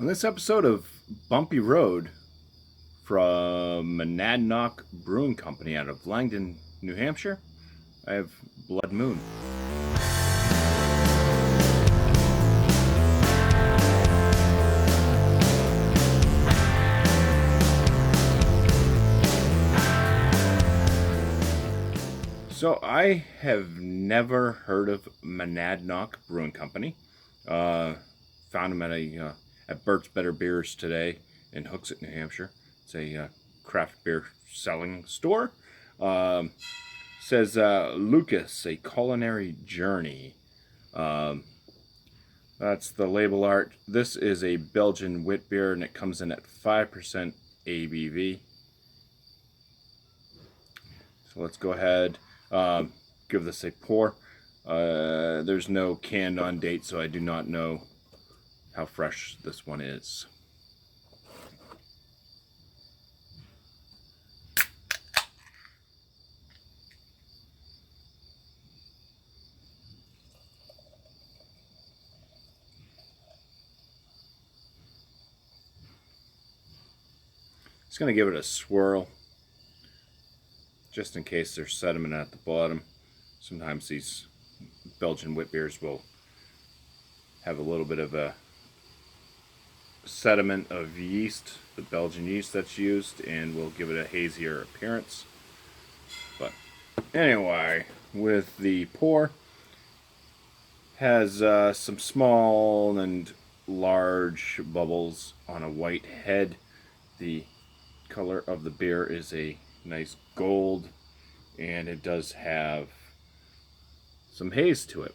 On this episode of Bumpy Road from Monadnock Brewing Company out of Langdon, New Hampshire, I have Blood Moon. So I have never heard of Monadnock Brewing Company. Found them at Bert's Better Beers today in Hooksett, New Hampshire. It's a craft beer selling store. Says Lucas, a culinary journey. That's the label art. This is a Belgian wit beer, and it comes in at 5% ABV. So let's go ahead. Give this a pour. There's no canned on date, so I do not know how fresh this one is. Just going to give it a swirl, just in case there's sediment at the bottom. Sometimes these Belgian wit beers will have a little bit of a sediment of yeast, the Belgian yeast that's used, and will give it a hazier appearance. But anyway, with the pour, has some small and large bubbles on a white head. The color of the beer is a nice gold, and it does have some haze to it,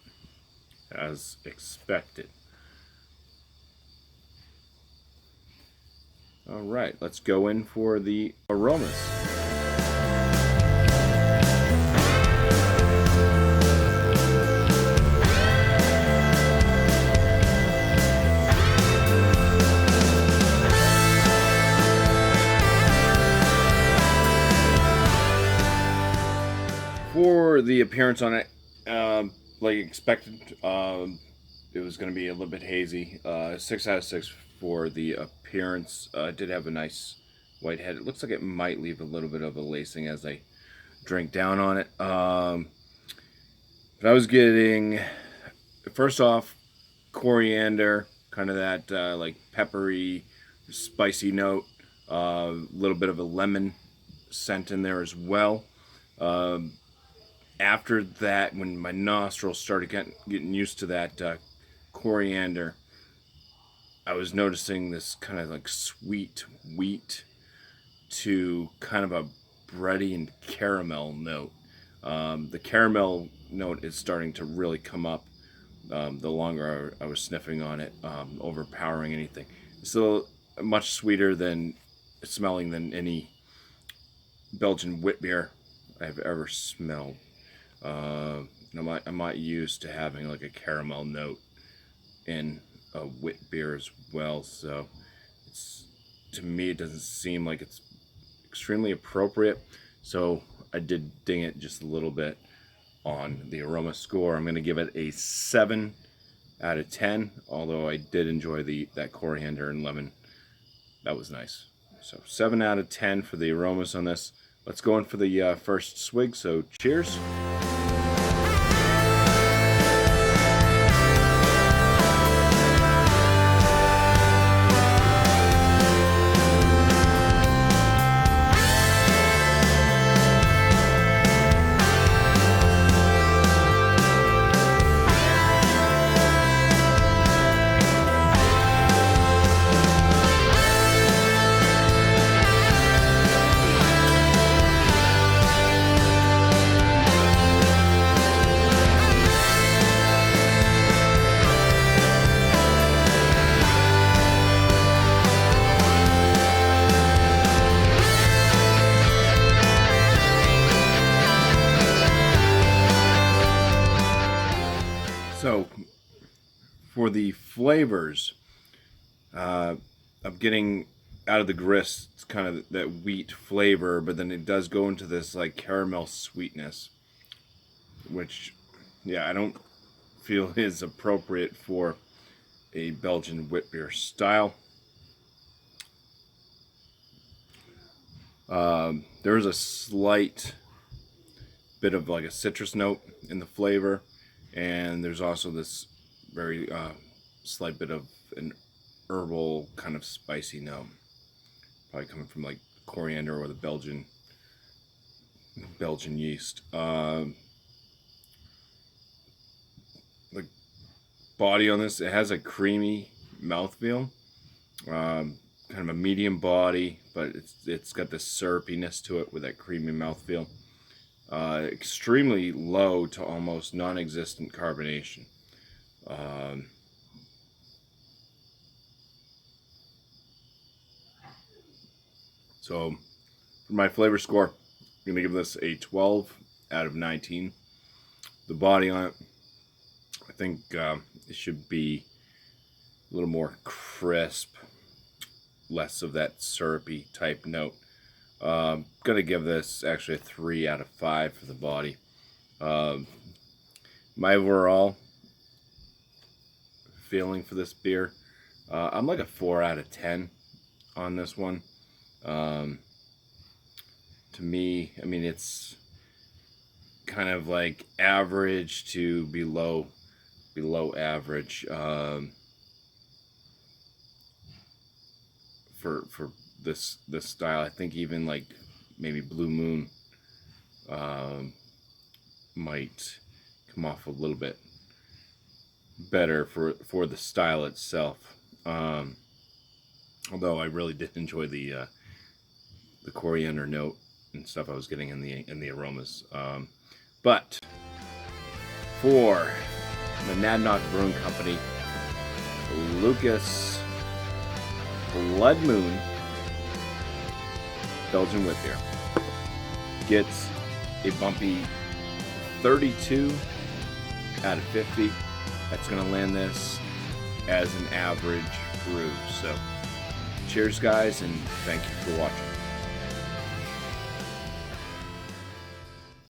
as expected. All right, let's go in for the aromas. For the appearance on it, like expected, it was going to be a little bit hazy. 6 out of 6 for the appearance. It did have a nice white head. It looks like it might leave a little bit of a lacing as I drink down on it. But I was getting, first off, coriander, kind of that like peppery, spicy note. A little bit of a lemon scent in there as well. After that, when my nostrils started getting used to that coriander, I was noticing this kind of like sweet wheat to kind of a bready and caramel note. The caramel note is starting to really come up the longer I was sniffing on it, overpowering anything. It's still much sweeter than smelling than any Belgian wit beer I've ever smelled. I'm not used to having like a caramel note in a wit beer as well, so to me it doesn't seem like it's extremely appropriate. So I did ding it just a little bit on the aroma score. I'm going to give it a 7 out of 10, although I did enjoy that coriander and lemon. That was nice. So 7 out of 10 for the aromas on this. Let's go in for the first swig, so cheers. So, for the flavors, I'm getting out of the grist kind of that wheat flavor, but then it does go into this like caramel sweetness, which, yeah, I don't feel is appropriate for a Belgian wit beer style. There's a slight bit of like a citrus note in the flavor, and there's also this very slight bit of an herbal kind of spicy note, probably coming from like coriander or the Belgian yeast. The body on this, it has a creamy mouthfeel, kind of a medium body, but it's got this syrupiness to it with that creamy mouthfeel. Extremely low to almost non-existent carbonation. So for my flavor score, I'm going to give this a 12 out of 19. The body on it, I think it should be a little more crisp, less of that syrupy type note. I'm going to give this actually a 3 out of 5 for the body. My overall feeling for this beer, I'm like a 4 out of 10 on this one. To me, I mean, it's kind of like average to below average for this style. I think even like maybe Blue Moon might come off a little bit better for the style itself. Although I really did enjoy the coriander note and stuff I was getting in the aromas. But for Monadnock Brewing Company, Lucas Blood Moon Belgian wit beer gets a bumpy 32 out of 50. That's going to land this as an average brew. So cheers, guys, and thank you for watching.